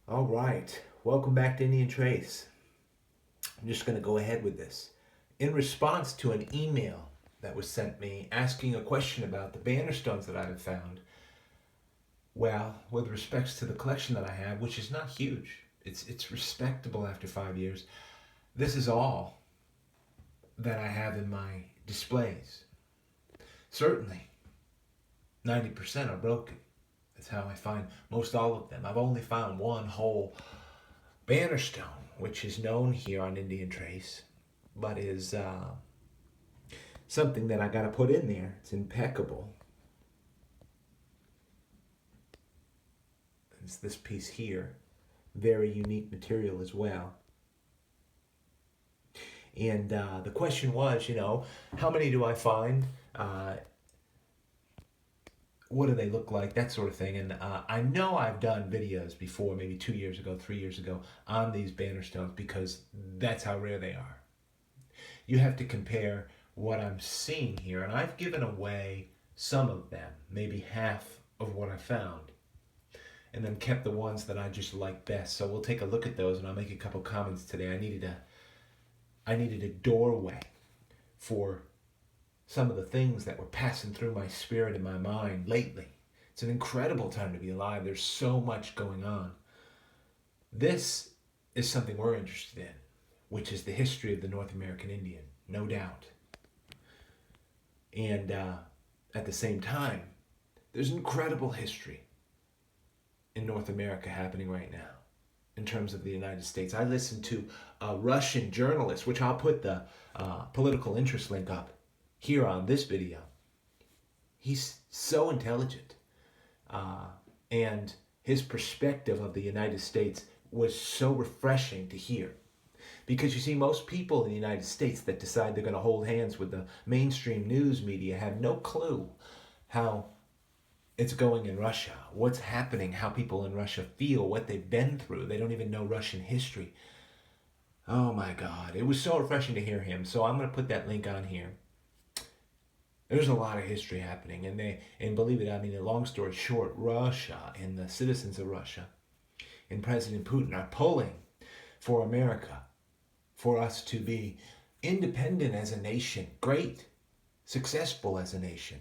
All right, welcome back to Indian Trace. I'm just going to go ahead with this. In response to an email that was sent me asking a question about the BannerStones that I have found, well, with respects to the collection that I have, which is not huge, it's respectable after 5 years. This is all that I have in my displays. Certainly, 90% are broken. That's how I find most all of them. I've only found one whole BannerStone, which is known here on Indian Trace, but is something that I got to put in there. It's impeccable. It's this piece here, very unique material as well. And the question was, how many do I find? What do they look like? That sort of thing. And I know I've done videos before, maybe 2 years ago, 3 years ago, on these BannerStones because that's how rare they are. You have to compare what I'm seeing here, and I've given away some of them, maybe half of what I found, and then kept the ones that I just like best. So we'll take a look at those, and I'll make a couple comments today. I needed a doorway for some of the things that were passing through my spirit and my mind lately. It's an incredible time to be alive. There's so much going on. This is something we're interested in, which is the history of the North American Indian, no doubt. And at the same time, there's incredible history in North America happening right now in terms of the United States. I listened to a Russian journalist, which I'll put the political interest link up here on this video. He's so intelligent. And his perspective of the United States was so refreshing to hear. Because you see, most people in the United States that decide they're going to hold hands with the mainstream news media have no clue how it's going in Russia, what's happening, how people in Russia feel, what they've been through. They don't even know Russian history. Oh my God, it was so refreshing to hear him. So I'm going to put that link on here. There's a lot of history happening, and believe it, I mean, long story short, Russia and the citizens of Russia and President Putin are pulling for America, for us to be independent as a nation, great, successful as a nation.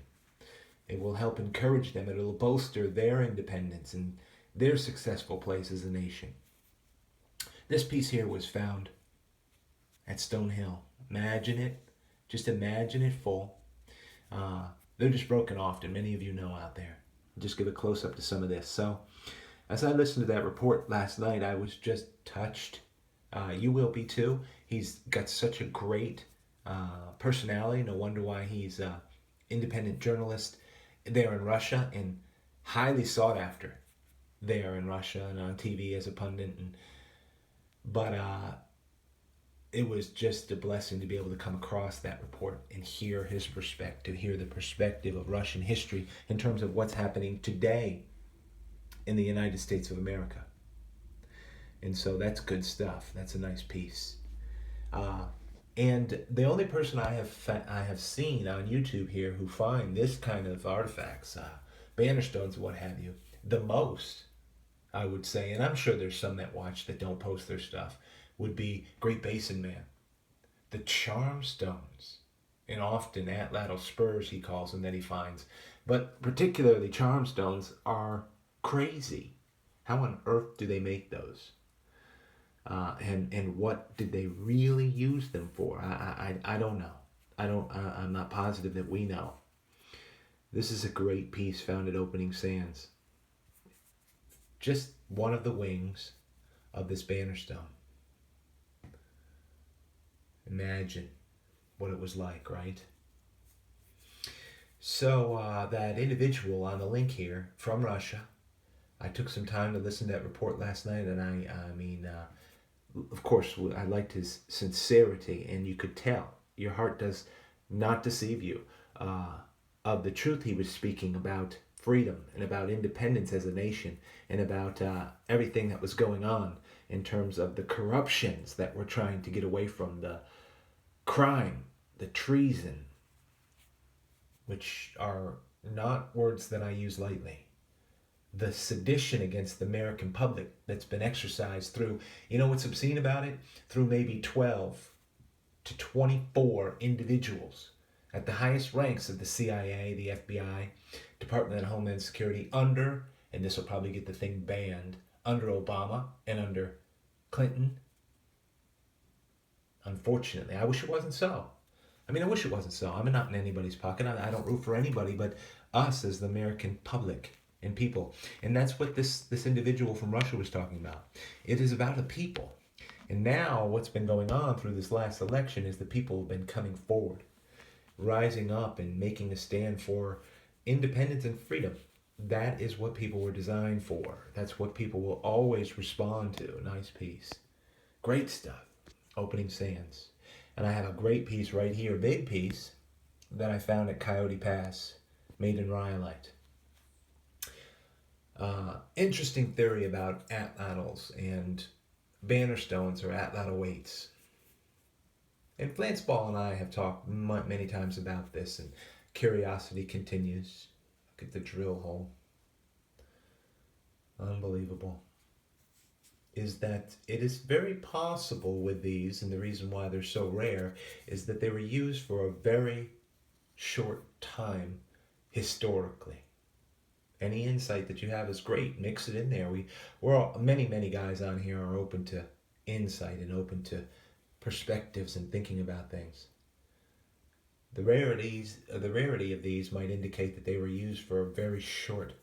It will help encourage them. It will bolster their independence and their successful place as a nation. This piece here was found at Stonehill. Imagine it. Just imagine it full. They're just broken often, many of you know out there. Just give a close-up to some of this. So, as I listened to that report last night, I was just touched. You will be too. He's got such a great personality. No wonder why he's an independent journalist there in Russia and highly sought after there in Russia and on TV as a pundit. But it was just a blessing to be able to come across that report and hear his perspective, hear the perspective of Russian history in terms of what's happening today in the United States of America. And so that's good stuff. That's a nice piece. And the only person I have seen on YouTube here who find this kind of artifacts, BannerStones, what have you, the most, I would say, and I'm sure there's some that watch that don't post their stuff, would be Great Basin Man. The charm stones, and often atlatl spurs he calls them that he finds, but particularly charm stones are crazy. How on earth do they make those? And what did they really use them for? I don't know. I'm not positive that we know. This is a great piece found at Opening Sands. Just one of the wings of this BannerStone. Imagine what it was like, right? So that individual on the link here from Russia, I took some time to listen to that report last night, and I mean, of course, I liked his sincerity, and you could tell your heart does not deceive you, of the truth he was speaking about freedom and about independence as a nation and about everything that was going on in terms of the corruptions that we're trying to get away from, the crime, the treason, which are not words that I use lightly. the sedition against the American public that's been exercised through, you know what's obscene about it? Through maybe 12 to 24 individuals at the highest ranks of the CIA, the FBI, Department of Homeland Security, under, and this will probably get the thing banned, under Obama and under Clinton. Unfortunately, I wish it wasn't so. I wish it wasn't so. I'm not in anybody's pocket. I don't root for anybody but us as the American public and people. And that's what this individual from Russia was talking about. It is about the people. And now what's been going on through this last election is the people have been coming forward, rising up and making a stand for independence and freedom. That is what people were designed for. That's what people will always respond to. Nice piece. Great stuff. Opening sands. And I have a great piece right here, big piece, that I found at Coyote Pass, made in rhyolite. Interesting theory about atlatls and BannerStones or atlatl weights. And Flansball and I have talked many times about this, and curiosity continues. Look at the drill hole. Unbelievable. Is that it is very possible with these, and the reason why they're so rare is that they were used for a very short time historically. Any insight that you have is great. Mix it in there. Many guys on here are open to insight and open to perspectives and thinking about things. The rarity of these might indicate that they were used for a very short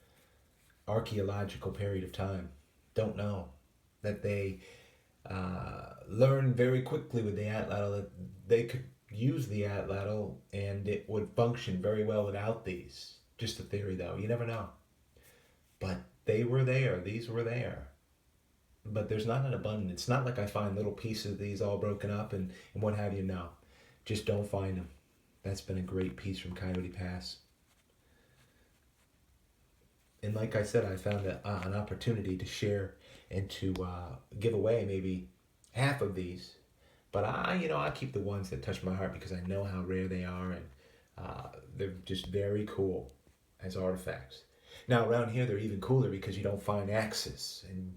archaeological period of time. Don't know. That they learned very quickly with the atlatl that they could use the atlatl and it would function very well without these. Just a theory though, you never know. But they were there, these were there. But there's not an abundance. It's not like I find little pieces of these all broken up and what have you. No, just don't find them. That's been a great piece from Coyote Pass. And like I said, I found an opportunity to share and to give away maybe half of these. But I keep the ones that touch my heart because I know how rare they are, and they're just very cool as artifacts. Now around here they're even cooler because you don't find axes and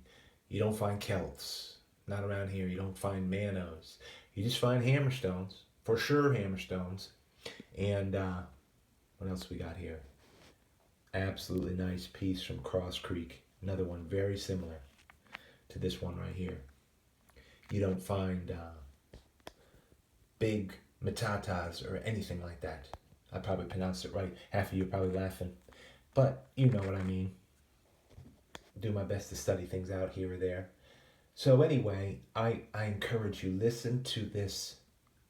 you don't find celts. Not around here. You don't find manos. You just find hammerstones, for sure hammerstones. And what else we got here? Absolutely nice piece from Cross Creek. Another one very similar to this one right here. You don't find big matatas or anything like that. I probably pronounced it right. Half of you are probably laughing. But you know what I mean. Do my best to study things out here or there. So anyway, I encourage you, listen to this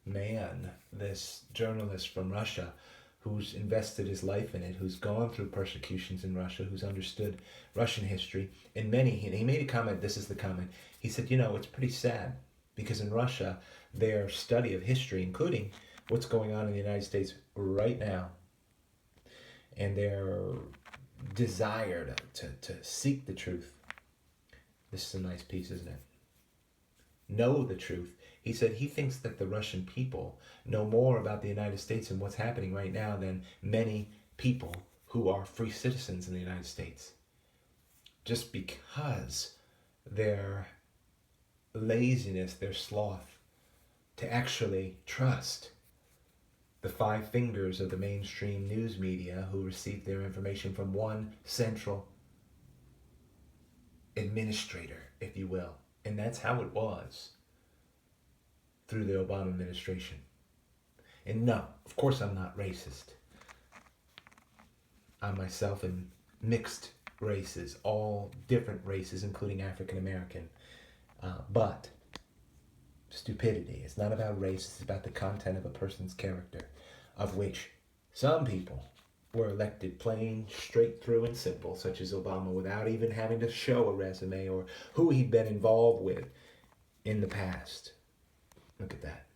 man, this journalist from Russia, who's invested his life in it, who's gone through persecutions in Russia, who's understood Russian history. And he made a comment, this is the comment. He said, it's pretty sad because in Russia, their study of history, including what's going on in the United States right now, and their desire to seek the truth. This is a nice piece, isn't it? Know the truth. He said he thinks that the Russian people know more about the United States and what's happening right now than many people who are free citizens in the United States. Just because their laziness, their sloth, to actually trust the five fingers of the mainstream news media who receive their information from one central administrator, if you will. And that's how it was through the Obama administration. And no, of course I'm not racist. I myself am mixed races, all different races, including African American. But stupidity, it's not about race, it's about the content of a person's character, of which some people were elected plain, straight through and simple, such as Obama, without even having to show a resume or who he'd been involved with in the past. Look at that.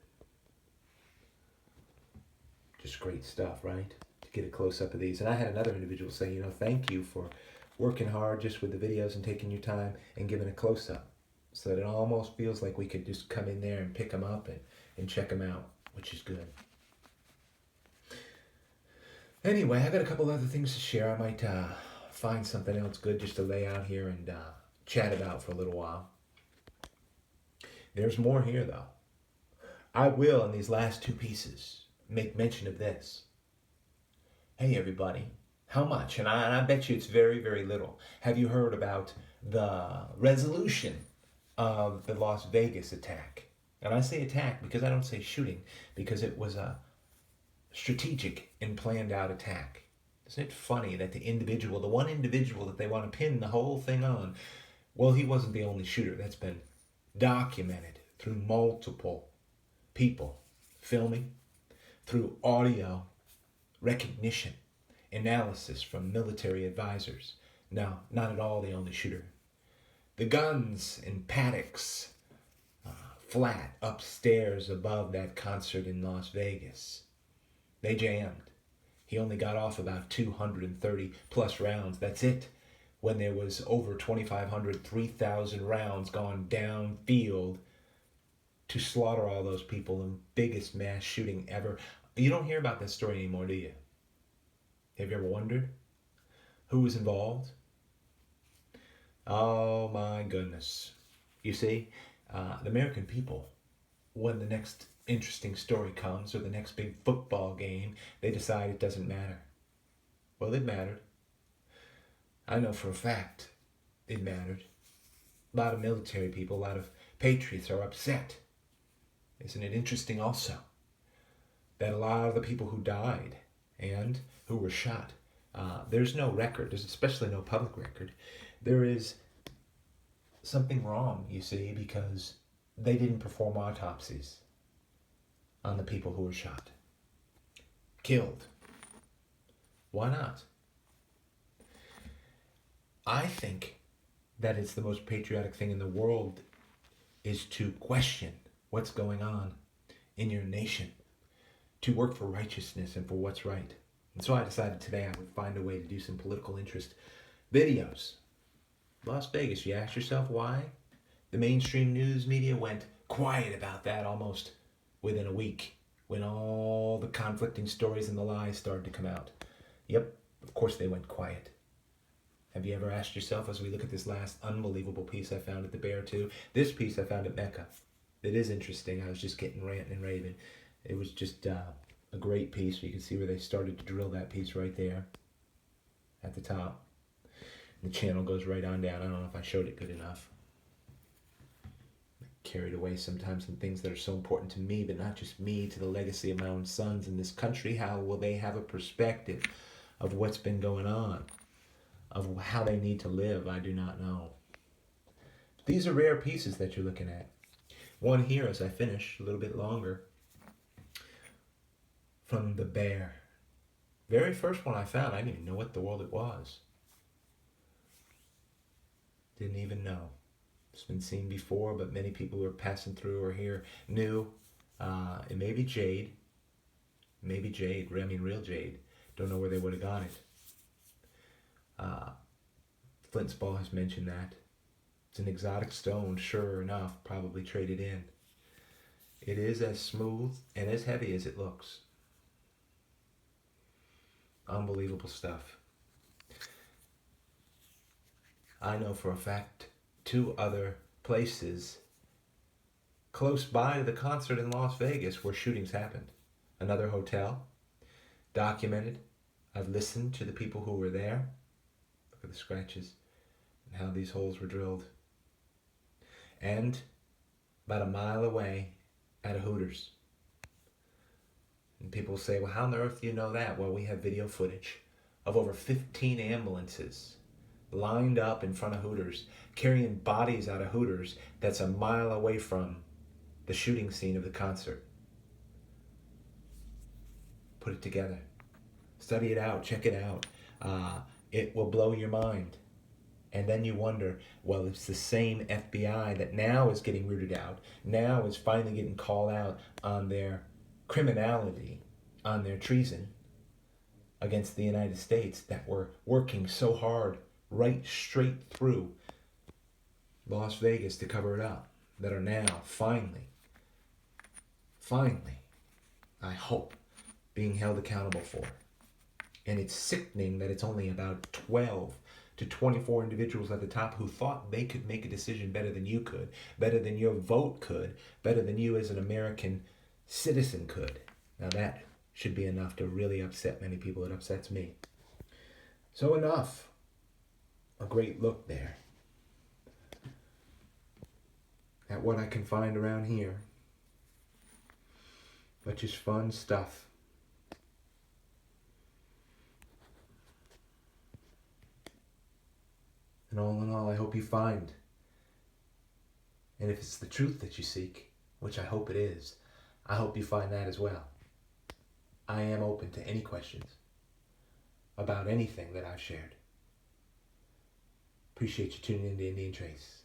Just great stuff, right? To get a close-up of these. And I had another individual say, thank you for working hard just with the videos and taking your time and giving a close-up. So that it almost feels like we could just come in there and pick them up and check them out, which is good. Anyway, I got a couple other things to share. I might find something else good just to lay out here and chat about for a little while. There's more here, though. I will, in these last two pieces, make mention of this. Hey, everybody, how much? And I bet you it's very, very little. Have you heard about the resolution of the Las Vegas attack? And I say attack because I don't say shooting, because it was a strategic and planned out attack. Isn't it funny that the one individual that they want to pin the whole thing on, well, he wasn't the only shooter. That's been documented through multiple people filming, through audio recognition, analysis from military advisors. No, not at all the only shooter. The guns in paddocks flat upstairs above that concert in Las Vegas, they jammed. He only got off about 230 plus rounds. That's it. When there was over 2,500, 3,000 rounds gone downfield to slaughter all those people in biggest mass shooting ever. You don't hear about that story anymore, do you? Have you ever wondered who was involved? Oh my goodness. You see, the American people, when the next interesting story comes or the next big football game, they decide it doesn't matter. Well, it mattered. I know for a fact it mattered. A lot of military people, a lot of patriots are upset. Isn't it interesting also that a lot of the people who died and who were shot, there's no record, there's especially no public record. There is something wrong, you see, because they didn't perform autopsies on the people who were shot, killed. Why not? I think that it's the most patriotic thing in the world is to question what's going on in your nation, to work for righteousness and for what's right. And so I decided today I would find a way to do some political interest videos. Las Vegas, you ask yourself why? The mainstream news media went quiet about that almost within a week when all the conflicting stories and the lies started to come out. Yep, of course they went quiet. Have you ever asked yourself, as we look at this last unbelievable piece I found at the Bear 2, this piece I found at Mecca. It is interesting. I was just getting ranting and raving. It was just a great piece. You can see where they started to drill that piece right there at the top. The channel goes right on down. I don't know if I showed it good enough. I carried away sometimes in things that are so important to me, but not just me, to the legacy of my own sons in this country. How will they have a perspective of what's been going on, of how they need to live? I do not know. These are rare pieces that you're looking at. One here, as I finish, a little bit longer, from the Bear. Very first one I found, I didn't even know what the world it was. Didn't even know. It's been seen before, but many people who are passing through or here knew. It may be jade. Maybe jade. I mean, real jade. Don't know where they would have got it. Flint's Ball has mentioned that. It's an exotic stone, sure enough, probably traded in. It is as smooth and as heavy as it looks. Unbelievable stuff. I know for a fact 2 other places close by to the concert in Las Vegas where shootings happened. Another hotel, documented. I've listened to the people who were there. Look at the scratches and how these holes were drilled. And about a mile away at a Hooters. And people say, well, how on earth do you know that? Well, we have video footage of over 15 ambulances lined up in front of Hooters, carrying bodies out of Hooters that's a mile away from the shooting scene of the concert. Put it together. Study it out. Check it out. It will blow your mind. And then you wonder, well, it's the same FBI that now is getting rooted out, now is finally getting called out on their criminality, on their treason against the United States, that were working so hard right straight through Las Vegas to cover it up, that are now finally, I hope, being held accountable for. And it's sickening that it's only about 12 to 24 individuals at the top who thought they could make a decision better than you could, better than your vote could, better than you as an American citizen could. Now that should be enough to really upset many people. It upsets me. So enough. A great look there at what I can find around here. But just fun stuff. And all in all, I hope you find, and if it's the truth that you seek, which I hope it is, I hope you find that as well. I am open to any questions about anything that I've shared. Appreciate you tuning in to Indian Trace.